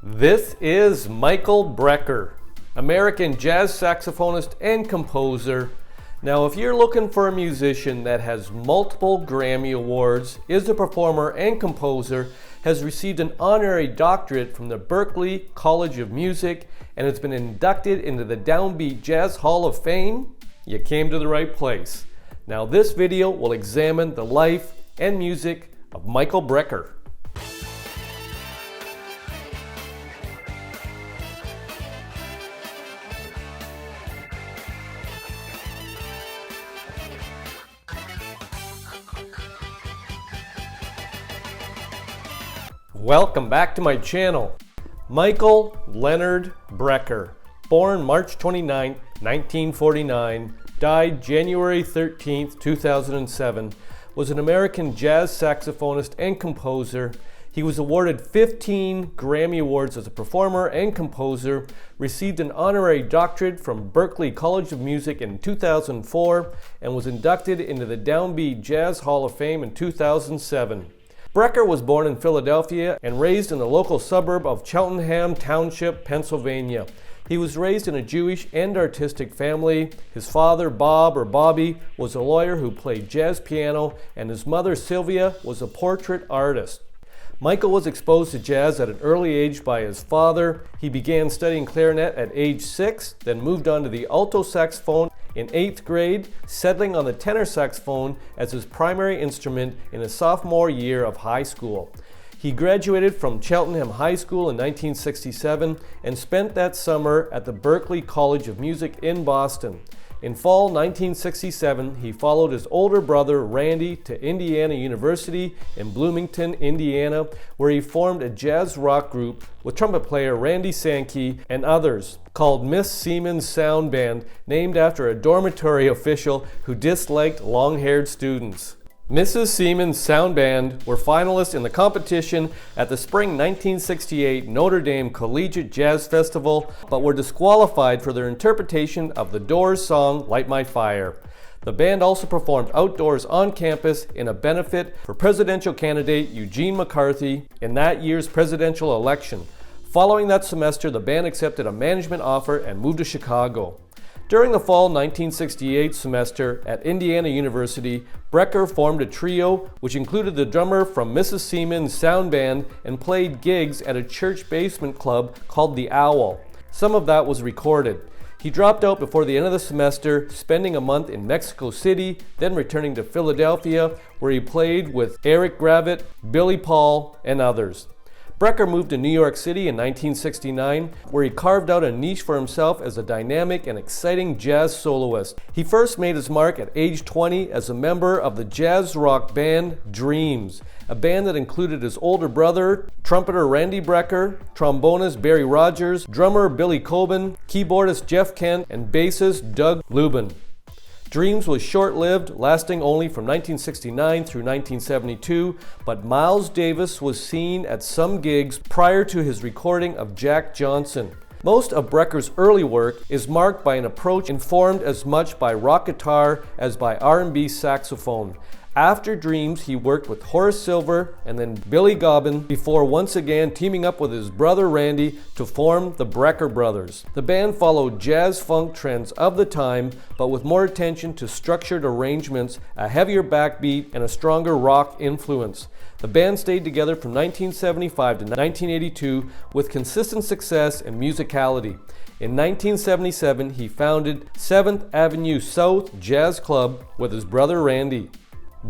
This is Michael Brecker, American jazz saxophonist and composer. Now, if you're looking for a musician that has multiple Grammy Awards, is a performer and composer, has received an honorary doctorate from the Berklee College of Music, and has been inducted into the DownBeat Jazz Hall of Fame, you came to the right place. Now, this video will examine the life and music of Michael Brecker. Welcome back to my channel. Michael Leonard Brecker, born March 29, 1949, died January 13, 2007, was an American jazz saxophonist and composer. He was awarded 15 Grammy Awards as a performer and composer, received an honorary doctorate from Berklee College of Music in 2004, and was inducted into the DownBeat Jazz Hall of Fame in 2007. Brecker was born in Philadelphia and raised in the local suburb of Cheltenham Township, Pennsylvania. He was raised in a Jewish and artistic family. His father, Bob or Bobby, was a lawyer who played jazz piano, and his mother, Sylvia, was a portrait artist. Michael was exposed to jazz at an early age by his father. He began studying clarinet at age 6, then moved on to the alto saxophone in 8th grade, settling on the tenor saxophone as his primary instrument in his sophomore year of high school. He graduated from Cheltenham High School in 1967 and spent that summer at the Berklee College of Music in Boston. In fall 1967, he followed his older brother Randy to Indiana University in Bloomington, Indiana, where he formed a jazz rock group with trumpet player Randy Sankey and others called Miss Seaman's Sound Band, named after a dormitory official who disliked long-haired students. Mrs. Seaman's Sound Band were finalists in the competition at the spring 1968 Notre Dame Collegiate Jazz Festival, but were disqualified for their interpretation of the Doors song Light My Fire. The band also performed outdoors on campus in a benefit for presidential candidate Eugene McCarthy in that year's presidential election. Following that semester, the band accepted a management offer and moved to Chicago. During the fall 1968 semester at Indiana University, Brecker formed a trio which included the drummer from Mrs. Seaman's Sound Band and played gigs at a church basement club called The Owl. Some of that was recorded. He dropped out before the end of the semester, spending a month in Mexico City, then returning to Philadelphia, where he played with Eric Gravitt, Billy Paul, and others. Brecker moved to New York City in 1969, where he carved out a niche for himself as a dynamic and exciting jazz soloist. He first made his mark at age 20 as a member of the jazz rock band Dreams, a band that included his older brother, trumpeter Randy Brecker, trombonist Barry Rogers, drummer Billy Coben, keyboardist Jeff Kent, and bassist Doug Lubin. Dreams was short-lived, lasting only from 1969 through 1972, but Miles Davis was seen at some gigs prior to his recording of Jack Johnson. Most of Brecker's early work is marked by an approach informed as much by rock guitar as by R&B saxophone. After Dreams, he worked with Horace Silver and then Billy Gobbin before once again teaming up with his brother Randy to form the Brecker Brothers. The band followed jazz-funk trends of the time, but with more attention to structured arrangements, a heavier backbeat, and a stronger rock influence. The band stayed together from 1975 to 1982 with consistent success and musicality. In 1977, he founded 7th Avenue South Jazz Club with his brother Randy.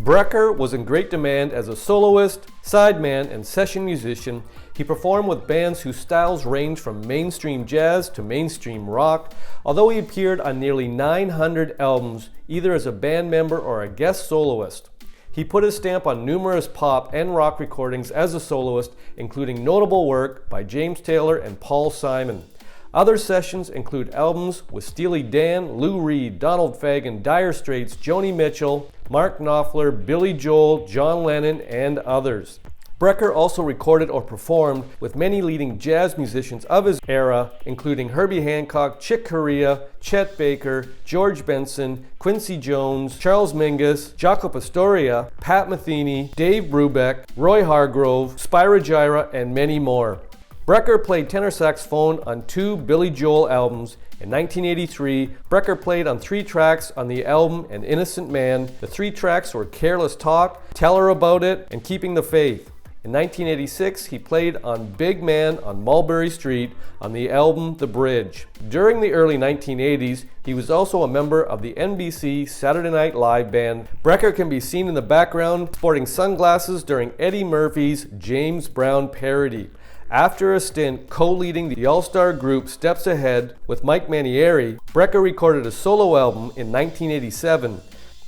Brecker was in great demand as a soloist, sideman, and session musician. He performed with bands whose styles ranged from mainstream jazz to mainstream rock, although he appeared on nearly 900 albums, either as a band member or a guest soloist. He put his stamp on numerous pop and rock recordings as a soloist, including notable work by James Taylor and Paul Simon. Other sessions include albums with Steely Dan, Lou Reed, Donald Fagen, Dire Straits, Joni Mitchell, Mark Knopfler, Billy Joel, John Lennon, and others. Brecker also recorded or performed with many leading jazz musicians of his era, including Herbie Hancock, Chick Corea, Chet Baker, George Benson, Quincy Jones, Charles Mingus, Jaco Pastorius, Pat Metheny, Dave Brubeck, Roy Hargrove, Spyro Gyra, and many more. Brecker played tenor saxophone on 2 Billy Joel albums. In 1983, Brecker played on 3 tracks on the album An Innocent Man. The 3 tracks were Careless Talk, Tell Her About It, and Keeping the Faith. In 1986, he played on Big Man on Mulberry Street on the album The Bridge. During the early 1980s, he was also a member of the NBC Saturday Night Live band. Brecker can be seen in the background sporting sunglasses during Eddie Murphy's James Brown parody. After a stint co-leading the all-star group Steps Ahead with Mike Manieri, Brecker recorded a solo album in 1987.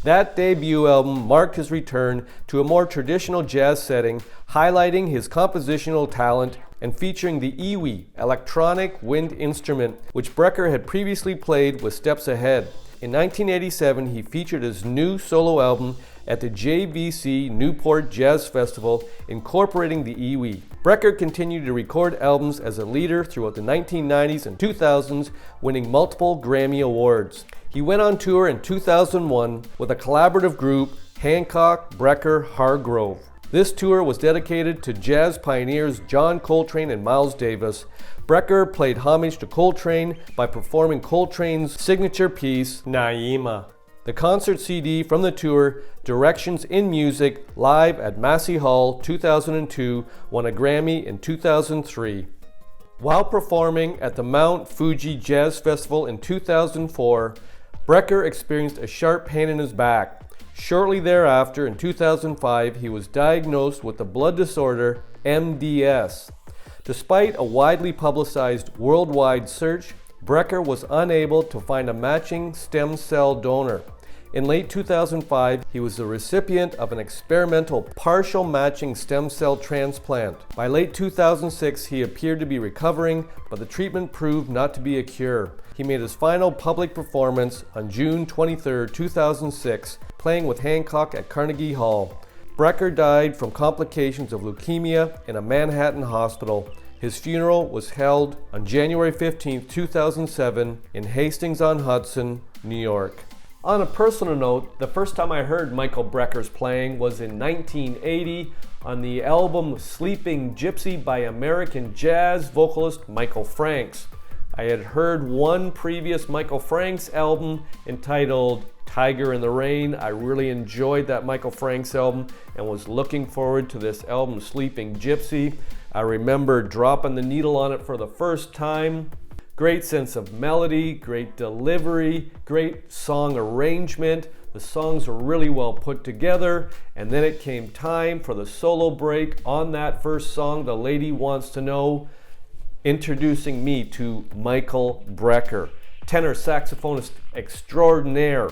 That debut album marked his return to a more traditional jazz setting, highlighting his compositional talent and featuring the iwi, electronic wind instrument, which Brecker had previously played with Steps Ahead. In 1987, he featured his new solo album at the JVC Newport Jazz Festival, incorporating the iwi. Brecker continued to record albums as a leader throughout the 1990s and 2000s, winning multiple Grammy Awards. He went on tour in 2001 with a collaborative group, Hancock, Brecker, Hargrove. This tour was dedicated to jazz pioneers John Coltrane and Miles Davis. Brecker played homage to Coltrane by performing Coltrane's signature piece, Naima. The concert CD from the tour, Directions in Music, live at Massey Hall 2002, won a Grammy in 2003. While performing at the Mount Fuji Jazz Festival in 2004, Brecker experienced a sharp pain in his back. Shortly thereafter, in 2005, he was diagnosed with the blood disorder MDS. Despite a widely publicized worldwide search, Brecker was unable to find a matching stem cell donor. In late 2005, he was the recipient of an experimental partial matching stem cell transplant. By late 2006, he appeared to be recovering, but the treatment proved not to be a cure. He made his final public performance on June 23, 2006, playing with Hancock at Carnegie Hall. Brecker died from complications of leukemia in a Manhattan hospital. His funeral was held on January 15, 2007 in Hastings-on-Hudson, New York. On a personal note, the first time I heard Michael Brecker's playing was in 1980 on the album Sleeping Gypsy by American jazz vocalist Michael Franks. I had heard one previous Michael Franks album entitled Tiger in the Rain. I really enjoyed that Michael Franks album and was looking forward to this album Sleeping Gypsy. I remember dropping the needle on it for the first time. Great sense of melody, great delivery, great song arrangement. The songs were really well put together, and then it came time for the solo break on that first song, The Lady Wants to Know, introducing me to Michael Brecker, tenor saxophonist extraordinaire.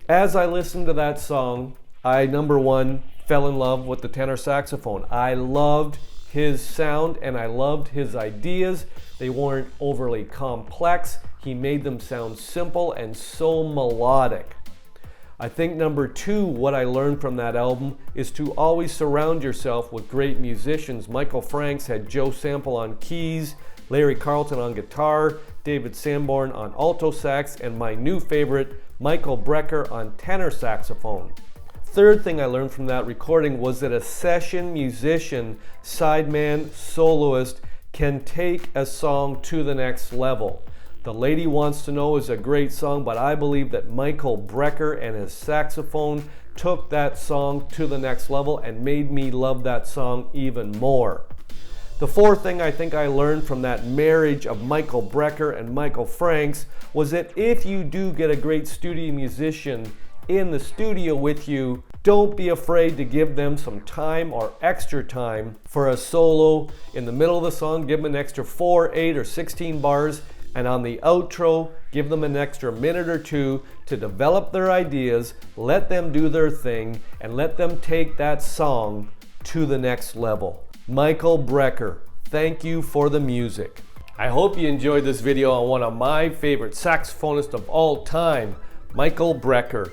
As I listened to that song, I, number one, fell in love with the tenor saxophone. I loved his sound and I loved his ideas. They weren't overly complex. He made them sound simple and so melodic. I think number two, what I learned from that album is to always surround yourself with great musicians. Michael Franks had Joe Sample on keys, Larry Carlton on guitar, David Sanborn on alto sax, and my new favorite, Michael Brecker on tenor saxophone. Third thing I learned from that recording was that a session musician, sideman, soloist can take a song to the next level. The Lady Wants to Know is a great song, but I believe that Michael Brecker and his saxophone took that song to the next level and made me love that song even more. The fourth thing I think I learned from that marriage of Michael Brecker and Michael Franks was that if you do get a great studio musician in the studio with you, don't be afraid to give them some time or extra time for a solo. In the middle of the song, give them an extra 4, 8, or 16 bars, and on the outro, give them an extra minute or two to develop their ideas, let them do their thing, and let them take that song to the next level. Michael Brecker, thank you for the music. I hope you enjoyed this video on one of my favorite saxophonists of all time, Michael Brecker.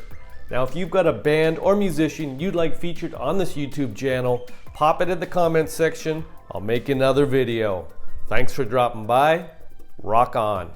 Now, if you've got a band or musician you'd like featured on this YouTube channel, pop it in the comments section. I'll make another video. Thanks for dropping by. Rock on.